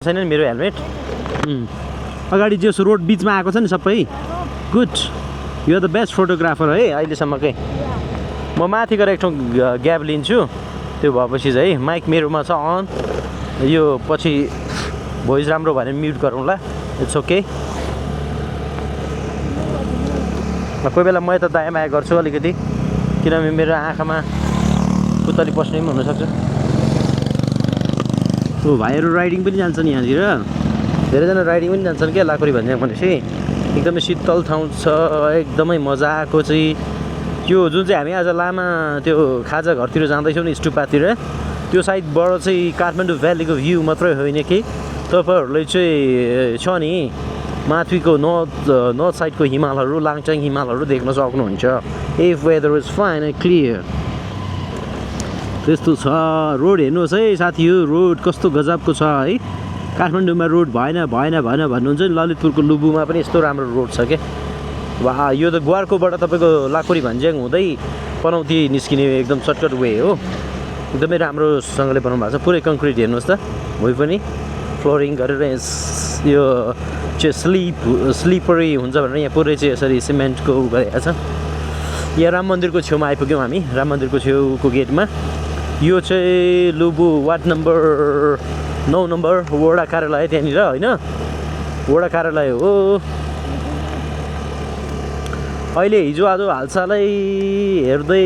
छैन नि मेरो हेलमेट अगाडि जो रोड बिचमा आएको छ नि सबै good you are the best photographer है अहिलेसम्मकै म माथि गएर एक ठाउँ ग्याप लिन्छु त्यो भएपछि चाहिँ माइक मेरोमा छ अन यो पछि भोइस राम्रो भयो भने म्युट गरौँला इट्स ओके कोही बेला म यता दायाँ बायाँ गर्छु अलिकति किनभने मेरो आँखामा पुतली पस्ने पनि हुनसक्छ ओ भाइहरू राइडिङ पनि जान्छन् यहाँनिर धेरैजना राइडिङ पनि जान्छन् क्या लाकुरी भन्ने भनेपछि एकदमै शीतल ठाउँ छ एकदमै मजाको चाहिँ यो जुन चाहिँ हामी आज लामा त्यो खाजा घरतिर जाँदैछौँ नि स्टुपातिर त्यो साइडबाट चाहिँ काठमाडौँ भ्यालीको भ्यू मात्रै होइन कि तपाईँहरूले चाहिँ छ नि माथिको नर्थ साइडको हिमालहरू लाङचाङ हिमालहरू देख्न सक्नुहुन्छ if weather is fine and clear त्यस्तो छ रोड हेर्नुहोस् है साथी यो रोड कस्तो गजबको छ है काठमाडौँमा रोड भएन भन्नुहुन्छ नि ललितपुरको लुबुमा पनि यस्तो राम्रो रोड छ क्या वा यो त ग्वारकोबाट तपाईँको लाकुरी भन्ज्याङ हुँदै पनौती निस्किने एकदम सर्टकट वे हो एकदमै राम्रोसँगले बनाउनु भएको छ पुरै कङ्क्रिट हेर्नुहोस् त भोइ पनि फ्लोरिङ गरेर यो चाहिँ स्लिपरी हुन्छ भनेर यहाँ पुरै चाहिँ यसरी सिमेन्टको गरेको छ यहाँ राम मन्दिरको छेउमा आइपुग्यौँ हामी राम मन्दिरको छेउको गेटमा यो चाहिँ लुबु वार्ड नम्बर 9 नम्बर वडा कार्यालय त्यहाँनिर होइन वडा कार्यालय हो अहिले हिजो आज हालसालै हेर्दा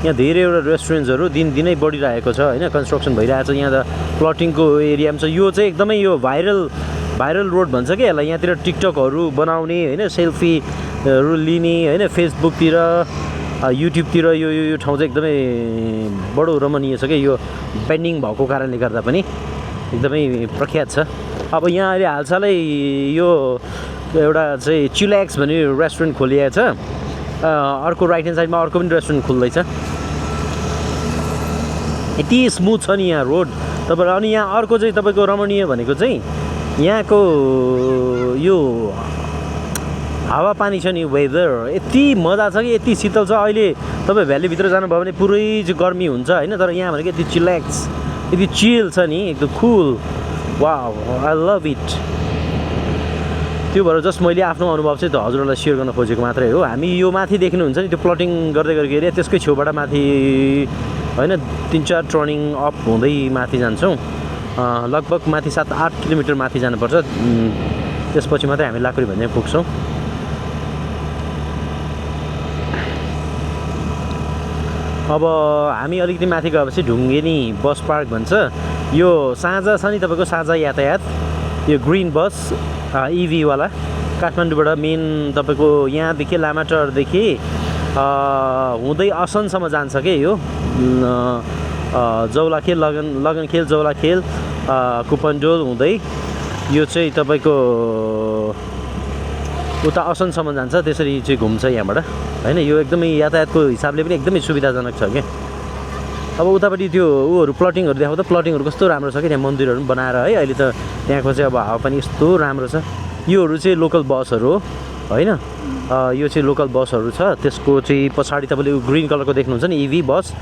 यहाँ धेरैवटा रेस्टुरेन्ट्सहरू दिनदिनै बढिरहेको छ होइन कन्स्ट्रक्सन भइरहेको छ यहाँ त प्लटिङको एरिया पनि छ यो चाहिँ एकदमै यो भाइरल रोड भन्छ क्या यसलाई यहाँतिर टिकटकहरू बनाउने होइन सेल्फीहरू लिने होइन फेसबुकतिर युट्युबतिर यो ठाउँ चाहिँ एकदमै बडो रमणीय छ क्या यो पेन्डिङ भएको कारणले गर्दा पनि एकदमै प्रख्यात छ अब यहाँ अहिले हालसालै यो एउटा चाहिँ चिल्याक्स भन्ने रेस्टुरेन्ट खोलिएको छ अर्को राइट ह्यान्ड साइडमा अर्को पनि रेस्टुरेन्ट खुल्दैछ यति स्मुथ छ नि यहाँ रोड तपाईँहरू अनि यहाँ अर्को चाहिँ तपाईँको रमणीय भनेको चाहिँ यहाँको यो हावापानी छ नि वेदर यति मजा छ कि यति शीतल छ अहिले तपाईँ भ्यालीभित्र जानुभयो भने पुरै चाहिँ गर्मी हुन्छ होइन तर यहाँ भनेको यति चिल्याक्स यति चिल छ नि एकदम कुल वाउ आई लभ इट त्यो भएर जस्ट मैले आफ्नो अनुभव चाहिँ त हजुरहरूलाई सेयर गर्न खोजेको मात्रै हो हामी यो माथि देख्नुहुन्छ नि त्यो प्लटिङ गर्दै गरेको एरिया त्यसकै छेउबाट माथि होइन 3-4 टर्निङ अप हुँदै माथि जान्छौँ लगभग माथि 7-8 किलोमिटर माथि जानुपर्छ त्यसपछि मात्रै हामी लाकुरी भन्ने पुग्छौँ अब हामी अलिकति माथि गएपछि ढुङ्गेनी बस पार्क भन्छ यो साझा छ नि तपाईँको साझा यातायात यो ग्रिन बस इभीवाला काठमाडौँबाट मेन तपाईँको यहाँदेखि लामाटारदेखि हुँदै असनसम्म जान्छ क्या यो जौलाखेल लगनखेल जौलाखेल कुपनडोल हुँदै यो चाहिँ तपाईँको उता असनसम्म जान्छ त्यसरी चाहिँ घुम्छ यहाँबाट होइन यो एकदमै यातायातको हिसाबले पनि एकदमै सुविधाजनक छ क्या अब उतापट्टि त्यो ऊहरू प्लटिङहरू देखाउँदा प्लटिङहरू कस्तो राम्रो छ कि त्यहाँ मन्दिरहरू पनि बनाएर है अहिले त त्यहाँको चाहिँ अब हावापानी यस्तो राम्रो छ योहरू चाहिँ लोकल बसहरू हो होइन यो चाहिँ लोकल बसहरू छ त्यसको चाहिँ पछाडि तपाईँले ग्रिन कलरको देख्नुहुन्छ नि इभी बस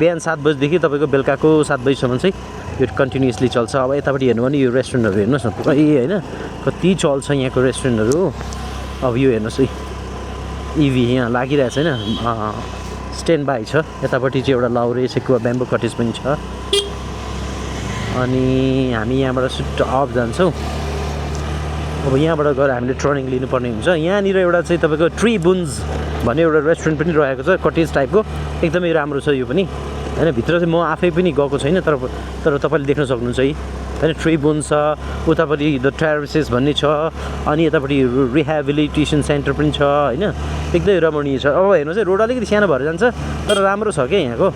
बिहान 7 बजीदेखि तपाईँको बेलुकाको 7 बजीसम्म चाहिँ यो कन्टिन्युसली चल्छ अब यतापट्टि हेर्नु भने यो रेस्टुरेन्टहरू हेर्नुहोस् न पुरै होइन कति चल्छ यहाँको रेस्टुरेन्टहरू अब यो हेर्नुहोस् है इभी यहाँ लागिरहेको छैन स्ट्यान्ड बाई छ यतापट्टि चाहिँ एउटा लाउरे सेकुवा ब्याम्बो कटेज पनि छ अनि हामी यहाँबाट सुट अफ जान्छौँ अब यहाँबाट गएर हामीले टर्निङ लिनुपर्ने हुन्छ यहाँनिर एउटा चाहिँ तपाईँको ट्री बुन्स भन्ने एउटा रेस्टुरेन्ट पनि रहेको छ कटेज टाइपको एकदमै राम्रो छ यो पनि होइन भित्र चाहिँ म आफै पनि गएको छैन तर तपाईँले देख्न सक्नुहुन्छ है होइन ट्री बुन्स छ उतापट्टि द टेरेसेस भन्ने छ अनि यतापट्टि रिहेबिलिटेसन सेन्टर पनि छ होइन एकदमै रमणीय छ अब हेर्नुहोस् है रोड अलिकति सानो भएर जान्छ तर राम्रो छ क्या यहाँको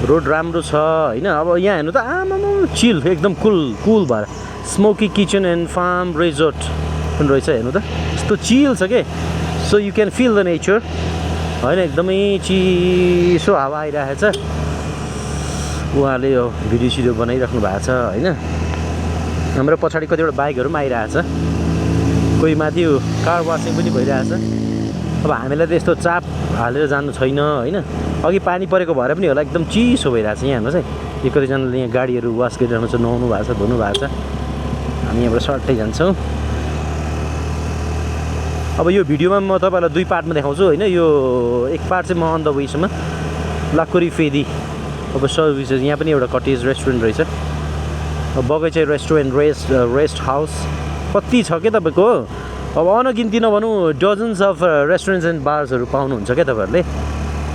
रोड राम्रो छ होइन अब यहाँ हेर्नु त आमा चिल एकदम कुल भएर smoky kitchen and farm resort पनि रहेछ हेर्नु त यस्तो चिल छ के so you can feel the nature होइन एकदमै चिसो हावा आइरहेको छ उहाँले यो भिडियो सिडियो बनाइराख्नु भएको छ होइन हाम्रो पछाडि कतिवटा बाइकहरू पनि आइरहेको छ कोही माथि कार वासिङ पनि भइरहेछ अब हामीलाई त यस्तो चाप हालेर जानु छैन होइन अघि पानी परेको भएर पनि होला एकदम चिसो भइरहेको छ यहाँ हेर्नुहोस् है यो कतिजनाले यहाँ गाडीहरू वास गरिरहनु छ नुहाउनु भएको छ धुनु भएको छ हामी यहाँबाट सर्टै जान्छौँ अब यो भिडियोमा म तपाईँलाई दुई पार्टमा देखाउँछु होइन यो एक पार्ट चाहिँ म अन द वेसमा लाकुरी फेदी अब सर्भिसेस यहाँ पनि एउटा कटेज रेस्टुरेन्ट रहेछ बगैँचा रेस्टुरेन्ट रेस्ट हाउस कति छ क्या तपाईँको अब अनगिन्ती नभनौँ डजन्स अफ रेस्टुरेन्ट्स एन्ड बार्सहरू पाउनुहुन्छ क्या तपाईँहरूले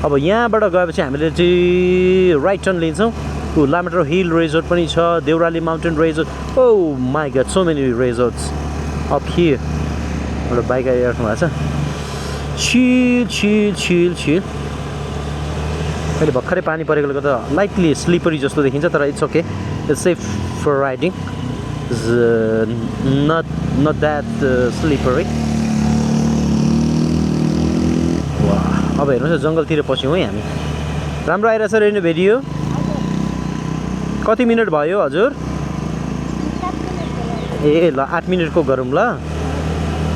अब यहाँबाट गएपछि हामीले चाहिँ राइट टर्न लिन्छौँ लामाटार हिल रिजोर्ट पनि छ Deurali mountain resort oh my God so many resorts up here एउटा बाइक आइराख्नु भएको छ छिल छिल छिल छिल अहिले भर्खरै पानी परेकोले गर्दा लाइटली स्लिपरी जस्तो देखिन्छ तर it's okay it's safe for riding not that slippery अब हेर्नुहोस् न जङ्गलतिर पस्यौँ है हामी राम्रो आइरहेछ रेन्यु भिडियो कति मिनट भयो हजुर ए ल 8 मिनटको गरौँ ल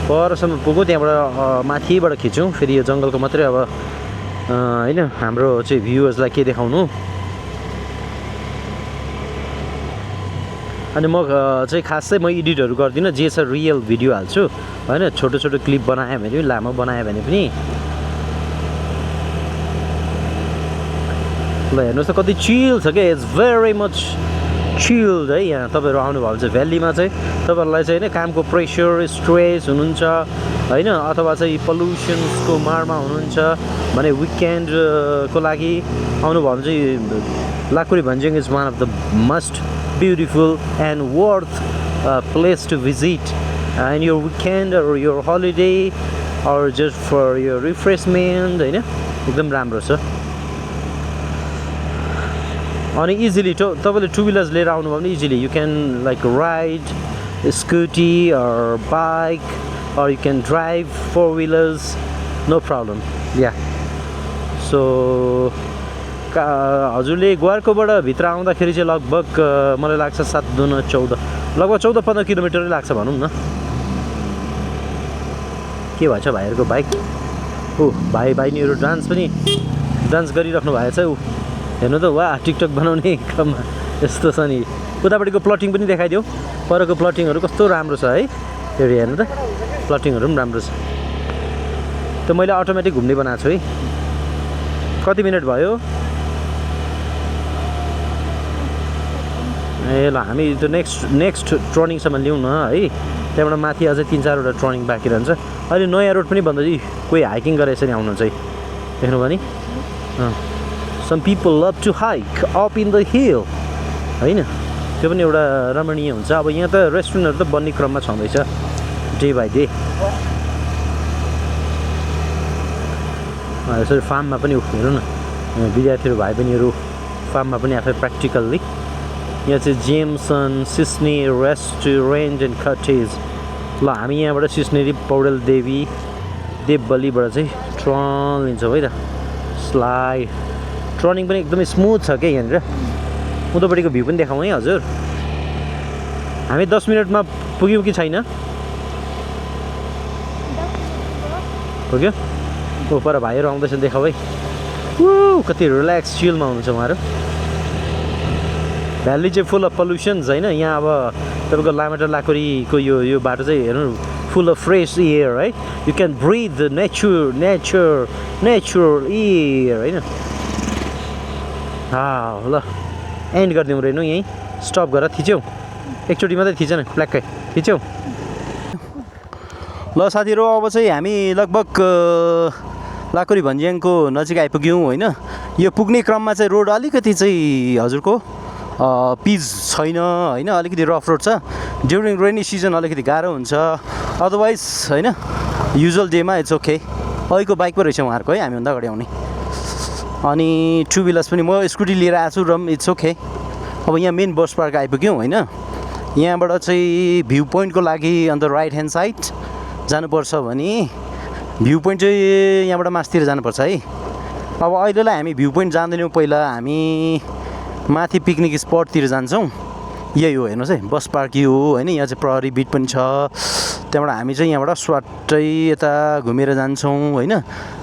परसम्म पुग्यो त्यहाँबाट माथिबाट खिचौँ फेरि यो जङ्गलको मात्रै अब होइन हाम्रो चाहिँ भ्युवर्सलाई के देखाउनु अनि म चाहिँ खास चाहिँ म एडिटहरू गर्दिनँ जे छ रियल भिडियो हाल्छु होइन छोटो छोटो क्लिप बनाएँ भने पनि लामो बनाएँ भने पनि ल हेर्नुहोस् त कति चिल छ क्या इट्स भेरी मच चिल्ड है यहाँ तपाईँहरू आउनुभयो भने चाहिँ भ्यालीमा चाहिँ तपाईँहरूलाई चाहिँ होइन कामको प्रेसर स्ट्रेस हुनुहुन्छ होइन अथवा चाहिँ पल्युसन्सको मारमा हुनुहुन्छ भने विकेन्डको लागि आउनुभयो भने चाहिँ Lakuri Bhanjyang is one of the most beautiful and worth place to visit in your weekend or your holiday or just for your refreshment होइन एकदम राम्रो छ अनि इजिली तपाईँले टु व्हिलर्स लिएर आउनुभयो भने easily you can like ride scooty or bike or you can drive 4 wheelers no problem yeah so हजुरले ग्वारकोबाट भित्र आउँदाखेरि चाहिँ लगभग मलाई लाग्छ 7 दुना 14 लगभग 14-15 किलोमिटरै लाग्छ भनौँ न के भएछ भाइहरूको बाइक ऊ भाइनीहरू डान्स गरिराख्नु भएको छ ऊ हेर्नु त वा टिकटक बनाउने क्रममा यस्तो छ नि उतापट्टिको प्लटिङ पनि देखाइदियो परको प्लटिङहरू कस्तो राम्रो छ है फेरि हेर्नु त प्लटिङहरू पनि राम्रो छ त्यो मैले अटोमेटिक घुम्ने बनाएको छु है कति मिनट भयो ए ल हामी त्यो नेक्स्ट टर्निङसम्म ल्याउँ न है त्यहाँबाट माथि अझै 3-4वटा टर्निङ बाँकी रहन्छ अहिले नयाँ रोड पनि भन्दा कोही हाइकिङ गरेर यसरी आउनुहुन्छ है देख्नुभयो नि some people love to hike up in the hill होइन त्यो पनि एउटा रमणीय हुन्छ अब यहाँ त रेस्टुरेन्टहरू त बन्ने क्रममा छँदैछ डे बाई डे यसरी फार्ममा पनि हेरौँ न विद्यार्थीहरू भाइ बहिनीहरू फार्ममा पनि आफै प्र्याक्टिकल्ली यहाँ चाहिँ Jamsan Sisne restaurant and cottage ल हामी यहाँबाट सिस्नेरी पौडेल देवबलीबाट चाहिँ ट्रन लिन्छौँ है त स्लाइड टर्निङ पनि एकदमै स्मुथ छ क्या यहाँनिर उतापट्टिको भ्यू पनि देखाउँ है हजुर हामी 10 मिनटमा पुग्यौँ कि छैन पुग्यो ओ पर भाइहरू आउँदैछ देखाऊ है कति रिल्याक्स चिलमा हुनुहुन्छ उहाँहरू भ्याली चाहिँ फुल अफ पल्युसन्स होइन यहाँ अब तपाईँको लामाटार लाकुरीको यो बाटो चाहिँ हेर्नु फुल अफ फ्रेस एयर है you can breathe natural air होइन ल एन्ड गरिदिउँ रहेनु यहीँ स्टप गरेर थिच्यौँ एकचोटि मात्रै थिच न प्ल्याक्कै थिच्यौँ ल साथीहरू अब चाहिँ हामी लगभग लाकुरी भन्ज्याङको नजिक आइपुग्यौँ होइन यो पुग्ने क्रममा चाहिँ रोड अलिकति चाहिँ हजुरको पिच छैन होइन अलिकति रफ रोड छ ड्युरिङ रेनी सिजन अलिकति गाह्रो हुन्छ अदरवाइज होइन युजुअल डेमा इट्स ओके अहिलेको बाइक पो रहेछ उहाँहरूको है हामीभन्दा अगाडि आउने अनि टु व्हिलर्स पनि म स्कुटी लिएर आएको छु र इट्स ओके अब यहाँ मेन बस पार्क आइपुग्यौँ होइन यहाँबाट चाहिँ भ्यू पोइन्टको लागि अन्त राइट ह्यान्ड साइड जानुपर्छ भने भ्यू पोइन्ट चाहिँ यहाँबाट मास्तिर जानुपर्छ है अब अहिलेलाई हामी भ्यू पोइन्ट जाँदैनौँ पहिला हामी माथि पिकनिक स्पटतिर जान्छौँ यही हो हेर्नुहोस् है बस पार्क यो हो होइन यहाँ चाहिँ प्रहरी बिट पनि छ त्यहाँबाट हामी चाहिँ यहाँबाट स्वाटै यता घुमेर जान्छौँ होइन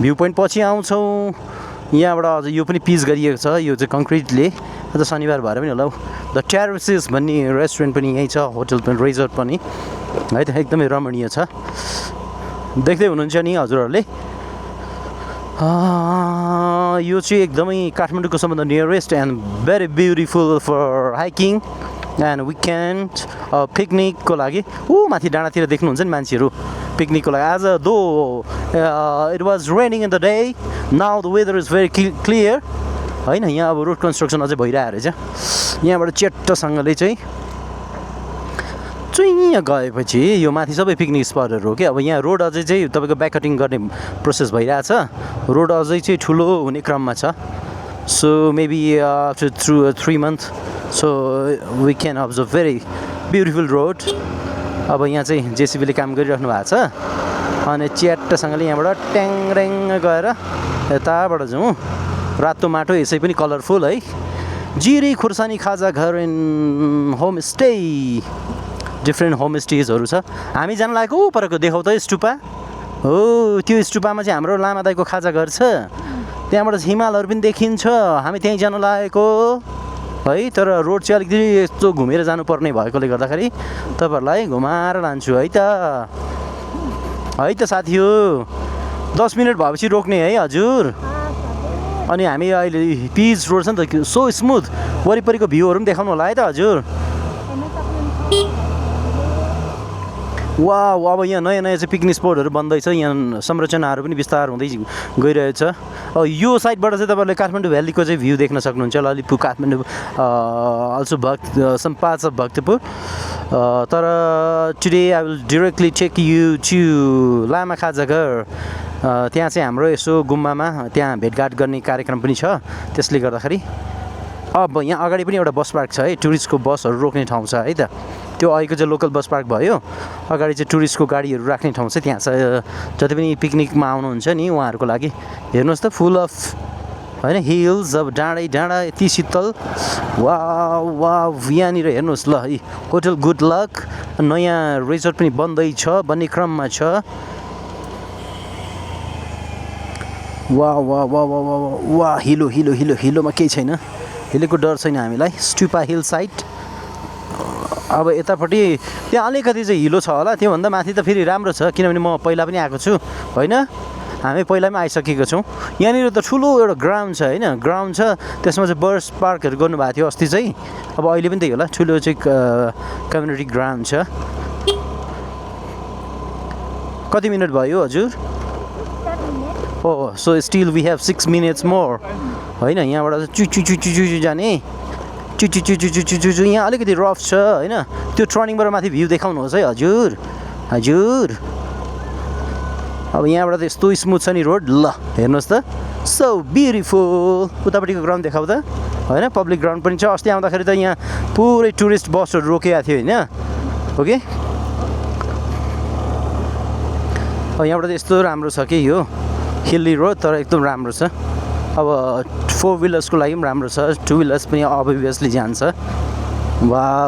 भ्यू पोइन्ट पछि आउँछौँ यहाँबाट अझ यो पनि पिच गरिएको छ यो चाहिँ कङ्क्रिटले अझ शनिबार भएर पनि होला हौ द टेरेसेस भन्ने रेस्टुरेन्ट पनि यहीँ छ होटल पनि रिजोर्ट पनि है त एकदमै रमणीय छ देख्दै हुनुहुन्छ नि हजुरहरूले यो चाहिँ एकदमै काठमाडौँको सबभन्दा nearest and very beautiful for hiking and weekend पिकनिकको लागि माथि डाँडातिर देख्नुहुन्छ नि मान्छेहरू पिकनिकको लागि आज though it was raining in the day now the weather is very clear होइन यहाँ अब रोड कन्स्ट्रक्सन अझै भइरहेको रहेछ यहाँबाट चेट्टसँगले चाहिँ यहाँ गएपछि यो माथि सबै पिकनिक स्पटहरू हो कि अब यहाँ रोड अझै चाहिँ तपाईँको ब्याक कटिङ गर्ने प्रोसेस भइरहेछ रोड अझै चाहिँ ठुलो हुने क्रममा छ so maybe after through 3 months so we can observe very beautiful road अब यहाँ चाहिँ जेसिबीले काम गरिराख्नु भएको छ अनि च्याट्टसँगले यहाँबाट ट्याङड्याङ गएर यताबाट जाउँ रातो माटो यसै पनि कलरफुल है जिरी खुर्सानी खाजा घर इन होमस्टे डिफ्रेन्ट होमस्टेजहरू छ हामी जान लागेको परको देखाउ त स्टुपा हो त्यो स्टुपामा चाहिँ हाम्रो लामा दाइको खाजा घर छ त्यहाँबाट हिमालहरू पनि देखिन्छ हामी त्यहीँ जान लागेको है तर रोड चाहिँ अलिकति यस्तो घुमेर जानुपर्ने भएकोले गर्दाखेरि तपाईँहरूलाई घुमाएर लान्छु है त साथी हो 10 मिनट भएपछि रोक्ने है हजुर अनि हामी अहिले पिच रोड छ नि त सो स्मुथ वरिपरिको भ्यूहरू पनि देखाउनु होला है त हजुर वा अब यहाँ नयाँ नयाँ चाहिँ पिकनिक स्पटहरू बन्दैछ यहाँ संरचनाहरू पनि बिस्तार हुँदै गइरहेछ यो साइडबाट चाहिँ तपाईँहरूले काठमाडौँ भ्यालीको चाहिँ भ्यू देख्न सक्नुहुन्छ Lalitpur Kathmandu also some parts of Bhaktapur तर today I will directly take you to Lama Khaja Ghar त्यहाँ चाहिँ हाम्रो यसो गुम्बामा त्यहाँ भेटघाट गर्ने कार्यक्रम पनि छ त्यसले गर्दाखेरि अब यहाँ अगाडि पनि एउटा बस पार्क छ है टुरिस्टको बसहरू रोक्ने ठाउँ छ है त त्यो अहिलेको चाहिँ लोकल बस पार्क भयो अगाडि चाहिँ टुरिस्टको गाडीहरू राख्ने ठाउँ चाहिँ त्यहाँ छ जति पनि पिकनिकमा आउनुहुन्छ नि उहाँहरूको लागि हेर्नुहोस् त फुल अफ होइन हिल्स अब डाँडै डाँडा यति शीतल वा यहाँनिर हेर्नुहोस् ल है होटल गुड लक नयाँ रिजोर्ट पनि बन्दैछ बन्ने क्रममा छ वा हिलोमा केही छैन हिलोको डर छैन हामीलाई स्टुपा हिल साइड अब यतापट्टि त्यहाँ अलिकति चाहिँ हिलो छ होला त्योभन्दा माथि त फेरि राम्रो छ किनभने म पहिला पनि आएको छु होइन हामी पहिला पनि आइसकेको छौँ यहाँनिर त ठुलो एउटा ग्राउन्ड छ होइन ग्राउन्ड छ त्यसमा चाहिँ बर्ड्स पार्कहरू गर्नुभएको थियो अस्ति चाहिँ अब अहिले पनि त्यही होला ठुलो चाहिँ कम्युनिटी ग्राउन्ड छ कति मिनट भयो हजुर so still we have 6 minutes more होइन यहाँबाट चु जाने चु यहाँ अलिकति रफ छ होइन त्यो टर्निङबाट माथि भ्यू देखाउनुहोस् है हजुर अब यहाँबाट त यस्तो स्मुथ छ नि रोड ल हेर्नुहोस् त सो ब्युटिफुल उतापट्टिको ग्राउन्ड देखाउ त होइन पब्लिक ग्राउन्ड पनि छ अस्ति आउँदाखेरि त यहाँ पुरै टुरिस्ट बसहरू रोकेको थियो होइन ओके अब यहाँबाट त यस्तो राम्रो छ कि यो हिल्ली रोड तर एकदम राम्रो छ अब 4 wheelersको लागि पनि राम्रो छ 2 wheelers पनि अभियसली जान्छ वाह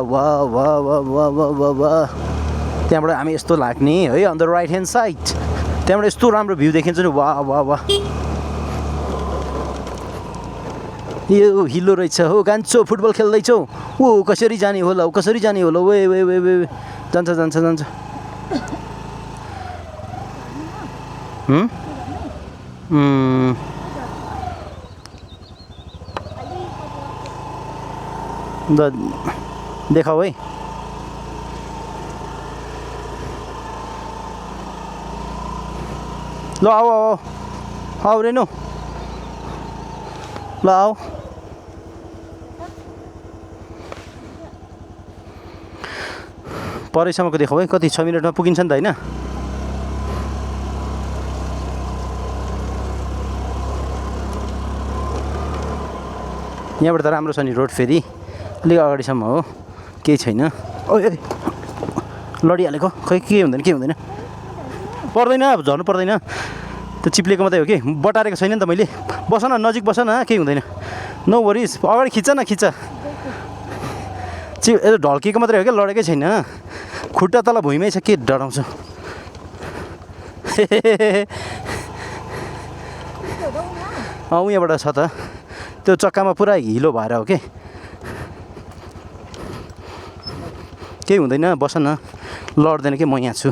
त्यहाँबाट हामी यस्तो लाग्ने है on the right hand side त्यहाँबाट यस्तो राम्रो भ्यू देखिन्छ नि वाह यो हिलो रहेछ हो कान्छो फुटबल खेल्दैछौ कसरी जाने होला वे जान्छ देखाऊ है ल आऊ रेनु ल आऊ परैसम्मको देखाऊ है कति 6 मिनटमा पुगिन्छ नि त होइन यहाँबाट त राम्रो छ नि रोड फेरि अलिक अगाडिसम्म हो केही छैन लडिहालेको खै के हुँदैन पर्दैन अब झर्नु पर्दैन त्यो चिप्लेको मात्रै हो कि बटारेको छैन नि त मैले बस न नजिक बस न केही हुँदैन नो वरिज अगाडि खिच्छ ढल्किएको मात्रै हो क्या लडेकै छैन खुट्टा तल भुइँमै छ के डराउँछ यहाँबाट छ त त्यो चक्कामा पुरा हिलो भएर हो कि केही हुँदैन बस न लड्दैन कि म यहाँ छु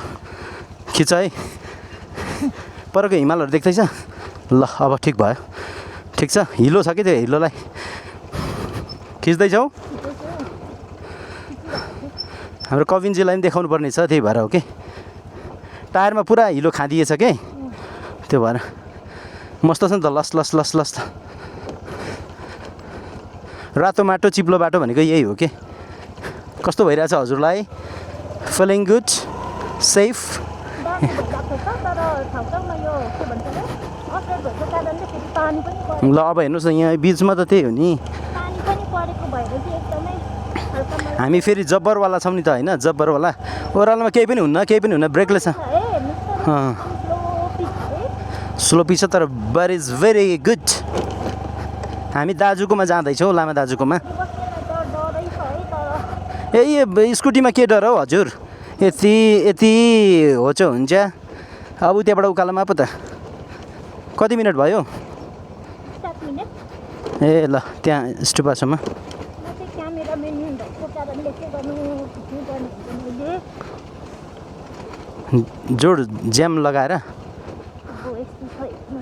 खिच है परको हिमालहरू देख्दैछ ल अब ठिक भयो ठिक छ हिलो छ कि त्यो हिलोलाई खिच्दैछौ हाम्रो कविनजीलाई पनि देखाउनु पर्ने छ त्यही भएर हो कि टायरमा पुरा हिलो खाँदिएछ कि त्यो भएर मस्त छ नि त लस लस लस लस रातो माटो चिप्लो बाटो भनेको यही हो कि कस्तो भइरहेछ हजुरलाई फिलिङ गुड सेफ ल अब हेर्नुहोस् न यहाँ बिचमा त त्यही हो नि हामी फेरि जब्बरवाला छौँ नि त होइन जब्बरवाला ओह्रालोमा केही पनि हुन्न ब्रेकले छ स्लो पिच छ तर बट इज भेरी गुड हामी दाजुकोमा जाँदैछौँ लामा दाजुकोमा ए स्कुटीमा के डर हौ हजुर यति हो चाहिँ हुन्छ अब त्यहाँबाट उकालोमा पो त कति मिनट भयो ए ल त्यहाँ स्टुपासम्म जोड ज्याम लगाएर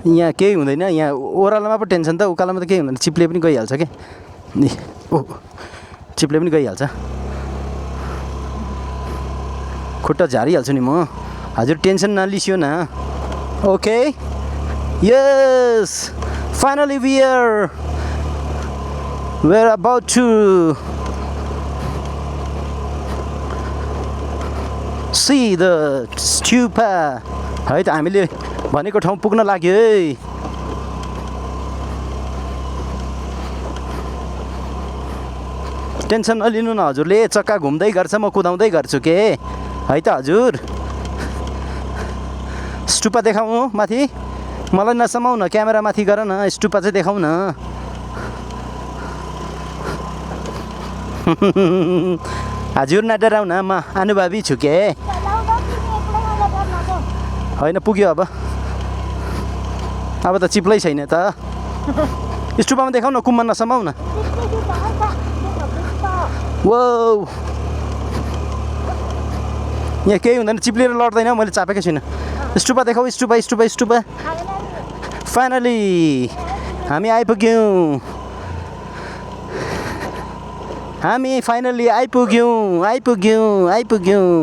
यहाँ केही हुँदैन यहाँ ओह्रालोमा पो टेन्सन त उकालोमा त केही हुँदैन चिप्ले पनि गइहाल्छ कि चिप्ले पनि गइहाल्छ खुट्टा झारिहाल्छु नि म हजुर टेन्सन नलिसियो न okay yes finally we are about to see the stupa है त हामीले भनेको ठाउँ पुग्न लाग्यो है टेन्सन नलिनु न हजुरले चक्का घुम्दै गर्छ म कुदाउँदै गर्छु के है त हजुर स्टुपा देखाउँ माथि मलाई नसमाउ न क्यामेरा माथि गर न स्टुपा चाहिँ देखाउँ न हजुर नडराउ न म अनुभवी छु के होइन पुग्यो अब त चिप्लै छैन त स्टुपामा देखाउ न कुममा नसमाउ न वो यहाँ केही हुँदैन चिप्लेर लड्दैन मैले चापेकै छुइनँ स्टुपा देखाऊ स्टुपा फाइनली हामी आइपुग्यौँ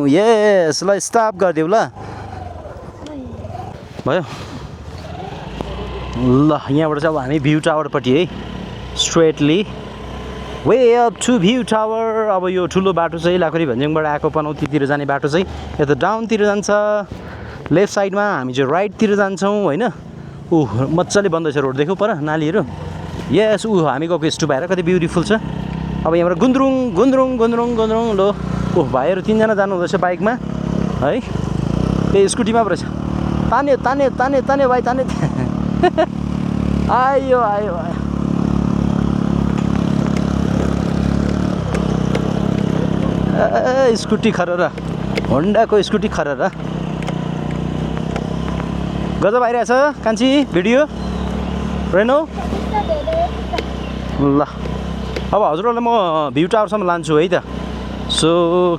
यस ल स्टप गरिदेऊ ल भयो ल यहाँबाट चाहिँ अब हामी भ्यू टावरपट्टि है straightly way up to view tower अब यो ठुलो बाटो चाहिँ लाखरी भन्ज्याङबाट आएको पनौतीतिर जाने बाटो चाहिँ यता डाउनतिर जान्छ लेफ्ट साइडमा हामी चाहिँ राइटतिर जान्छौँ होइन मजाले बन्दैछ रोड देख्यौ पर नालीहरू यस हामी गएको स्टुपा हेर कति ब्युटिफुल छ अब यहाँबाट गुन्द्रुङ लो भाइहरू 3 जना जानु हुँदैछ बाइकमा है ए स्कुटीमा पो रहेछ ताने भाइ ताने आयो स्कुटी खरेर होन्डाको स्कुटी खरेर गजब आइरहेछ कान्छी भिडियो रेनो ल अब हजुरहरूलाई म भ्यू टावरसम्म लान्छु है त सो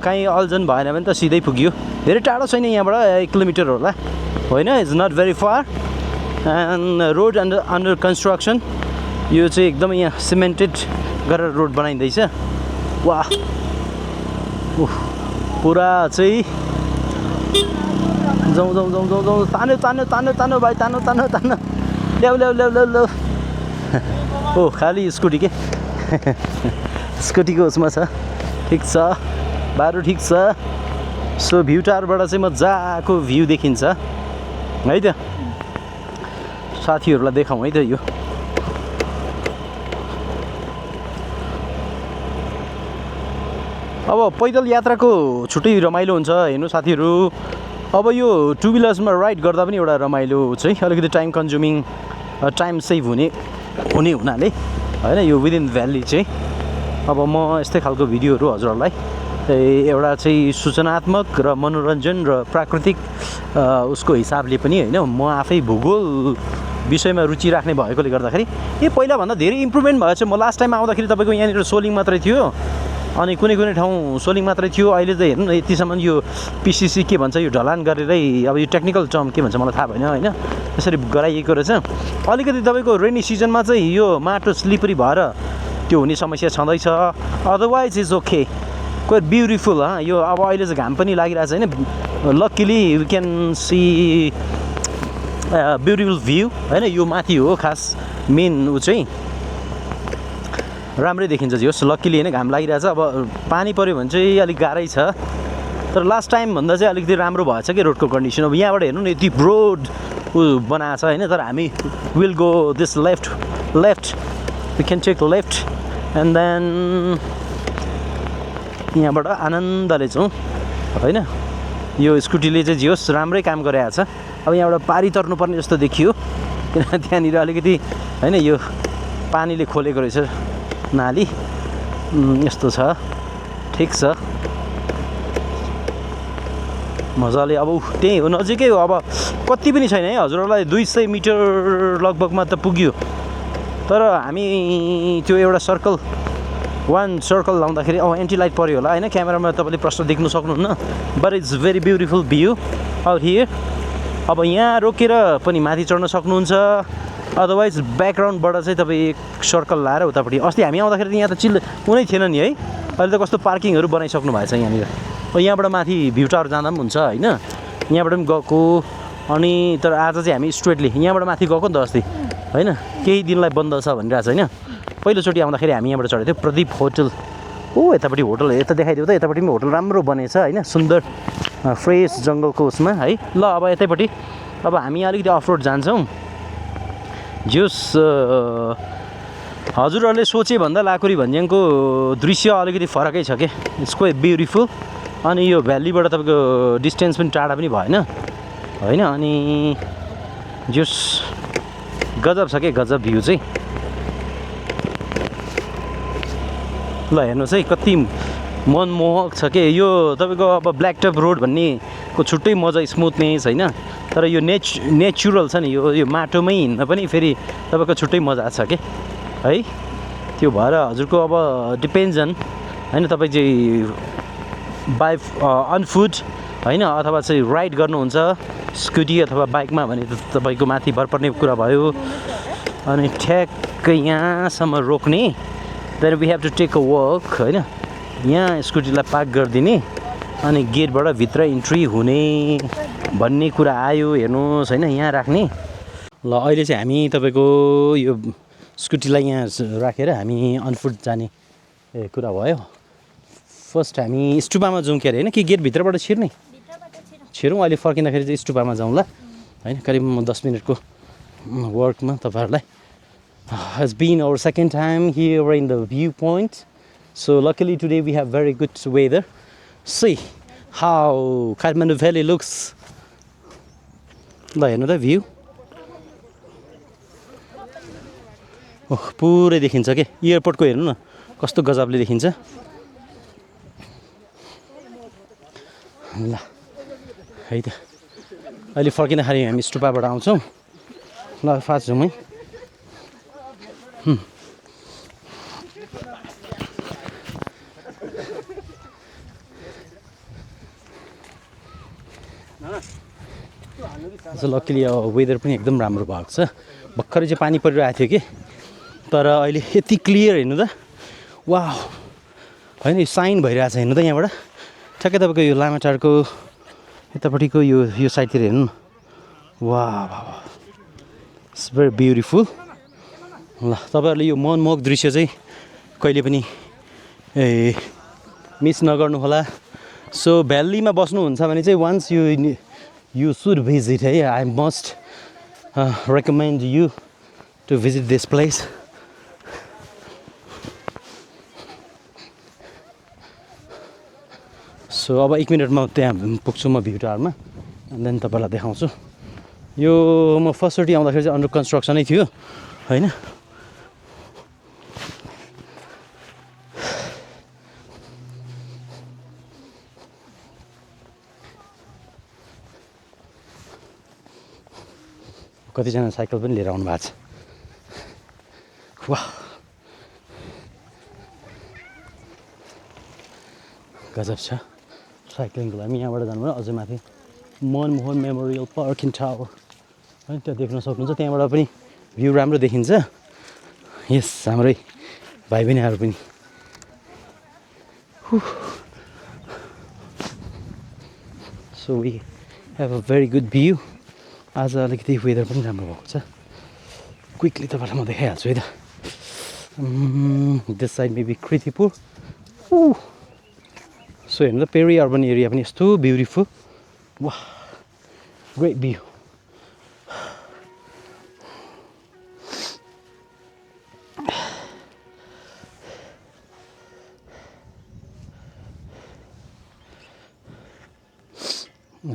काहीँ अल्झन भएन भने त सिधै पुग्यो धेरै टाढो छैन यहाँबाट 1 किलोमिटर होला होइन it's not very far and road under construction यो चाहिँ एकदमै यहाँ सिमेन्टेड गरेर रोड बनाइँदैछ वाह पुरा चाहिँ जाउँ तानो भाइ तानो ल्याउ ओ खालि स्कुटी के स्कुटीको उसमा छ ठिक छ बाटो ठिक छ सो भ्यू टावरबाट चाहिँ मजाको भ्यू देखिन्छ है त साथीहरूलाई देखाउँ है त यो अब पैदल यात्राको छुट्टै रमाइलो हुन्छ हेर्नु साथीहरू अब यो 2 व्हिलर्समा राइड गर्दा पनि एउटा रमाइलो चाहिँ अलिकति टाइम कन्ज्युमिङ टाइम सेभ हुनाले होइन यो विदिन भ्याली चाहिँ अब म यस्तै खालको भिडियोहरू हजुरहरूलाई एउटा चाहिँ सूचनात्मक र मनोरञ्जन र प्राकृतिक उसको हिसाबले पनि होइन म आफै भूगोल विषयमा रुचि राख्ने भएकोले गर्दाखेरि पहिलाभन्दा धेरै इम्प्रुभमेन्ट भएछ। म लास्ट टाइम आउँदाखेरि तपाईँको यहाँनिर सोलिङ मात्रै थियो अनि कुनै कुनै ठाउँ सोलिङ मात्रै थियो। अहिले त हेर्नु न यतिसम्म यो पिसिसी के भन्छ यो ढलान गरेरै अब यो टेक्निकल टर्म के भन्छ मलाई थाहा भएन होइन त्यसरी गराइएको रहेछ। अलिकति तपाईँको रेनी सिजनमा चाहिँ यो माटो स्लिपरी भएर त्यो हुने समस्या छँदैछ। Otherwise is okay quite beautiful. यो अब अहिले चाहिँ घाम पनि लागिरहेछ होइन। Luckily we can see beautiful view होइन। यो माथि हो खास मेन ऊ चाहिँ राम्रै देखिन्छ होस् लक्किली होइन। घाम लागिरहेछ अब पानी पऱ्यो भने चाहिँ अलिक गाह्रै छ तर लास्ट टाइमभन्दा चाहिँ अलिकति राम्रो भएछ कि रोडको कन्डिसन। अब यहाँबाट हेर्नु न यति ब्रोड ऊ बनाएको छ होइन तर हामी will go this left we can take left and then यहाँबाट आनन्दले जाउँ होइन। यो स्कुटीले चाहिँ होस् राम्रै काम गरिरहेको छ। अब यहाँबाट पारी तर्नुपर्ने जस्तो देखियो किन त्यहाँनिर अलिकति होइन यो पानीले खोलेको रहेछ नाली यस्तो छ ठिक छ मजाले। अब त्यही हो नजिकै हो। अब कति पनि छैन है हजुरहरूलाई 200 मिटर लगभगमा त पुग्यो तर हामी त्यो एउटा सर्कल वान सर्कल लाउँदाखेरि अब एन्टी लाइट पऱ्यो होला होइन। क्यामेरामा तपाईँले प्रश्न देख्नु सक्नुहुन्न but it's very beautiful view out here. अब यहाँ रोकेर पनि माथि चढ्न सक्नुहुन्छ अदरवाइज ब्याकग्राउन्डबाट चाहिँ तपाईँ एक सर्कल लाएर उतापट्टि। अस्ति हामी आउँदाखेरि यहाँ त कुनै थिएन नि है। अहिले त कस्तो पार्किङहरू बनाइसक्नु भएछ यहाँनिर। यहाँबाट माथि भ्यू टावर जाँदा पनि हुन्छ होइन। यहाँबाट पनि गएको अनि तर आज चाहिँ हामी स्ट्रेटली यहाँबाट माथि गएको नि त अस्ति होइन। केही दिनलाई बन्द छ भनिरहेको छ होइन। पहिलोचोटि आउँदाखेरि हामी यहाँबाट चढेको थियौँ प्रदीप होटल। यतापट्टि होटल यता देखाइदियो त यतापट्टि पनि होटल राम्रो बनेछ होइन सुन्दर फ्रेस जङ्गलको उसमा है। ल अब यतैपट्टि अब हामी अलिकति अफ रोड जान्छौँ। जोस् हजुरहरूले सोचे भन्दा लाकुरी भन्ज्याङको दृश्य अलिकति फरकै छ कि इट्स क्वाइट ब्युटिफुल। अनि यो भ्यालीबाट तपाईँको डिस्टेन्स पनि टाढा पनि भएन होइन। अनि जोस् गजब छ कि गजब भ्यू चाहिँ। ल हेर्नुहोस् है कति मनमोहक छ कि यो तपाईँको अब ब्ल्याक टप रोड भन्नेको छुट्टै मजा स्मुथनेस होइन। तर यो नेचुरल छ नि यो माटोमै हिँड्न पनि फेरि तपाईँको छुट्टै मजा छ कि है। त्यो भएर हजुरको अब डिपेन्ड्स अन होइन तपाईँ चाहिँ बाई अन फुट होइन अथवा चाहिँ राइड गर्नुहुन्छ स्कुटी अथवा बाइकमा भने त तपाईँको माथि भर पर्ने कुरा भयो। अनि ठ्याक्कै यहाँसम्म रोक्ने then we have to take a walk होइन। यहाँ स्कुटीलाई पार्क गरिदिने अनि गेटबाट भित्र इन्ट्री हुने भन्ने कुरा आयो हेर्नुहोस् होइन। यहाँ राख्ने ल अहिले चाहिँ हामी तपाईँको यो स्कुटीलाई यहाँ राखेर हामी अनफुट जाने कुरा भयो। फर्स्ट हामी स्टुपामा जाउँ के अरे होइन कि गेटभित्रबाट छिरौँ अहिले फर्किँदाखेरि चाहिँ स्टुपामा जाउँ ल होइन। करिब म 10 मिनटको वर्कमा तपाईँहरूलाई has been our second time here in the viewpoint. So luckily today we have very good weather. See how Kathmandu Valley looks. ल हेर्नु त भ्यू पुरै देखिन्छ के एयरपोर्टको हेर्नु न कस्तो गजबले देखिन्छ। ल है त अहिले फर्किँदाखेरि हामी स्टुपाबाट आउँछौँ। ल फास्ट जाउँ है। लक्किली वेदर पनि एकदम राम्रो भएको छ। भर्खरै चाहिँ पानी परिरहेको थियो कि तर अहिले यति क्लियर हेर्नु त वाह होइन। यो साइन भइरहेछ हेर्नु त यहाँबाट ठ्याक्कै तपाईँको यो लामाटारको यतापट्टिको यो साइडतिर हेर्नु न वाह वाह इट्स भेरी ब्युटिफुल। ल तपाईँहरूले यो मनमोहक दृश्य चाहिँ कहिले पनि मिस नगर्नुहोला। सो भ्यालीमा बस्नुहुन्छ भने चाहिँ once you should visit. Hey, I must recommend you to visit this place. So अब 1 मिनटमा त्यहाँ पुग्छु म भ्यू टावरमा एन्ड देन तपाईँलाई देखाउँछु। यो म फर्स्टचोटि आउँदाखेरि चाहिँ अन्डर कन्स्ट्रक्सनै थियो होइन। कतिजना साइकल पनि लिएर आउनु भएको छ वाह गजब छ साइक्लिङको लागि यहाँबाट जानुभयो अझै माथि Manmohan memorial park and tower है त्यहाँ देख्न सक्नुहुन्छ त्यहाँबाट पनि भ्यू राम्रो देखिन्छ यस हाम्रै भाइ बहिनीहरू पनि so we have a very good view आज अलिकति वेदर पनि राम्रो भएको छ क्विकली तपाईँलाई म देखाइहाल्छु है त this side maybe Kirtipur so हेर्नु त पेरी अर्बन एरिया पनि यस्तो ब्युटिफुल वाह ग्रेट भ्यू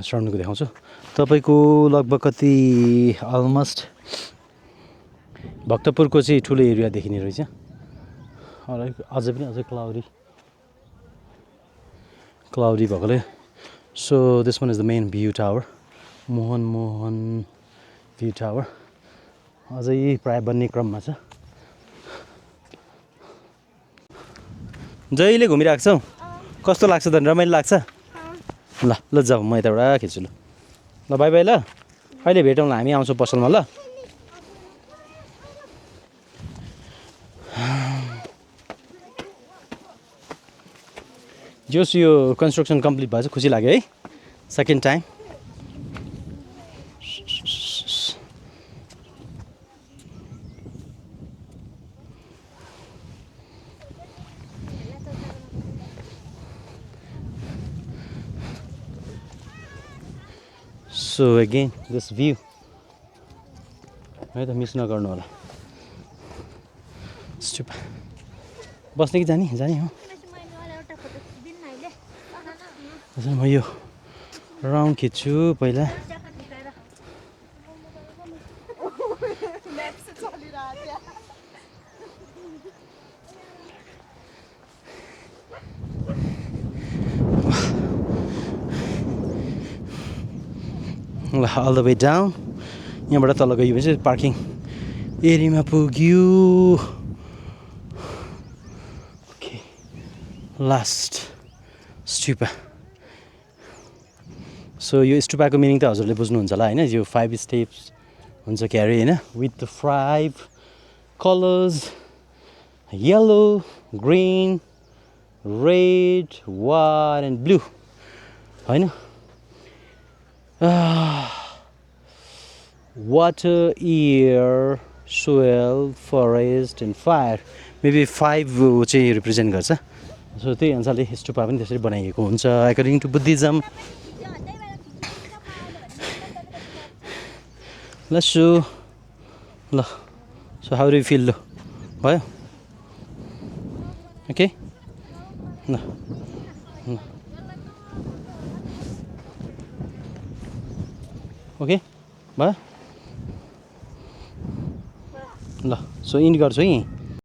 सराउन्डिङको देखाउँछु तपाईँको लगभग कति अलमोस्ट भक्तपुरको चाहिँ ठुलो एरिया देखिने रहेछ अझै पनि अझै क्लाउडी भएकोले so this one is the main view tower Mohan view tower अझै प्राय बन्ने क्रममा छ जहिले घुमिरहेको छौ कस्तो लाग्छ त रमाइलो लाग्छ ल ल जाऊ म यताबाट खिच्छु ल बाई बाई ल अहिले भेटौँ ल हामी आउँछौँ पसलमा ल जोस् यो कन्स्ट्रक्सन कम्प्लिट भएछ खुसी लाग्यो है second time so again this view है त मिस नगर्नु होला बस्ने कि जाने हो म यो राउन्ड खिच्छु पहिला all the way down यहाँबाट तल गएपछि पार्किङ एरियामा पुग्यो ओके लास्ट स्टुपा सो यो स्टुपाको मिनिङ त हजुरले बुझ्नुहुन्छ होला हैन यो 5 स्टेप्स हुन्छ क्यारे हैन with the 5 colours yellow green red white and blue हैन water, air, soil, forest and fire maybe 5 चाहिँ रिप्रेजेन्ट गर्छ सो त्यही अनुसारले स्टुपा पनि त्यसरी बनाइएको हुन्छ अकर्डिङ टु बुद्धिज्म ल so how do you feel लो भयो ओके ल ओके भयो ल सो इन्ड गर्छु है